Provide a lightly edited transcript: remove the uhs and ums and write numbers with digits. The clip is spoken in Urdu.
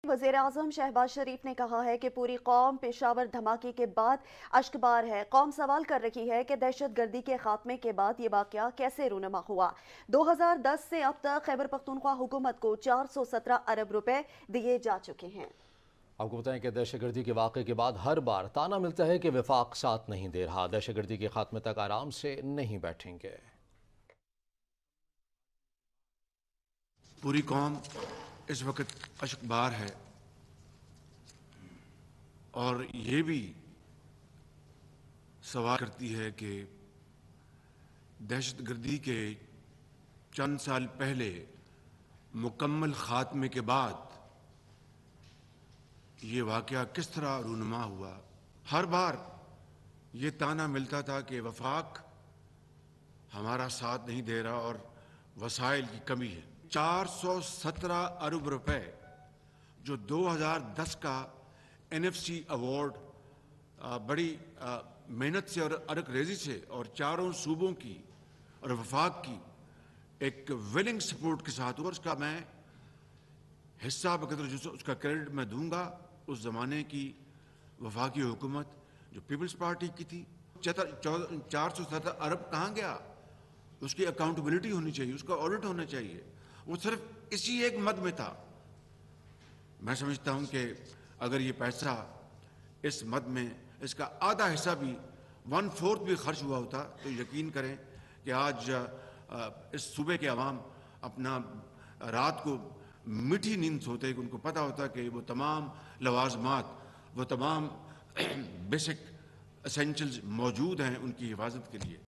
وزیراعظم شہباز شریف نے کہا ہے کہ پوری قوم پشاور دھماکے کے بعد اشکبار ہے۔ قوم سوال کر رہی ہے کہ دہشت گردی کے خاتمے کے بعد یہ واقعہ کیسے رونما ہوا۔ 2010 سے اب تک خیبر پختونخوا حکومت کو 417 ارب روپے دیے جا چکے ہیں۔ آپ کو بتائیں کہ دہشت گردی کے واقعے کے بعد ہر بار تانا ملتا ہے کہ وفاق ساتھ نہیں دے رہا، دہشت گردی کے خاتمے تک آرام سے نہیں بیٹھیں گے۔ پوری قوم اس وقت اشکبار ہے اور یہ بھی سوال کرتی ہے کہ دہشت گردی کے چند سال پہلے مکمل خاتمے کے بعد یہ واقعہ کس طرح رونما ہوا۔ ہر بار یہ تانا ملتا تھا کہ وفاق ہمارا ساتھ نہیں دے رہا اور وسائل کی کمی ہے۔ 417 ارب روپے جو 2010 کا NFC ایوارڈ بڑی محنت سے اور ارک ریزی سے اور چاروں صوبوں کی اور وفاق کی ایک ویلنگ سپورٹ کے ساتھ، اور اس کا میں حصہ بقدر اس کا کریڈٹ میں دوں گا اس زمانے کی وفاقی حکومت جو پیپلز پارٹی کی تھی۔ 417 ارب کہاں گیا؟ اس کی اکاؤنٹیبلٹی ہونی چاہیے، اس کا آڈٹ ہونا چاہیے۔ وہ صرف اسی ایک مد میں تھا۔ میں سمجھتا ہوں کہ اگر یہ پیسہ اس مد میں اس کا آدھا حصہ بھی 1/4 بھی خرچ ہوا ہوتا تو یقین کریں کہ آج اس صوبے کے عوام اپنا رات کو میٹھی نیند سوتے، کہ ان کو پتہ ہوتا کہ وہ تمام لوازمات، وہ تمام بیسک اسینشلز موجود ہیں ان کی حفاظت کے لیے۔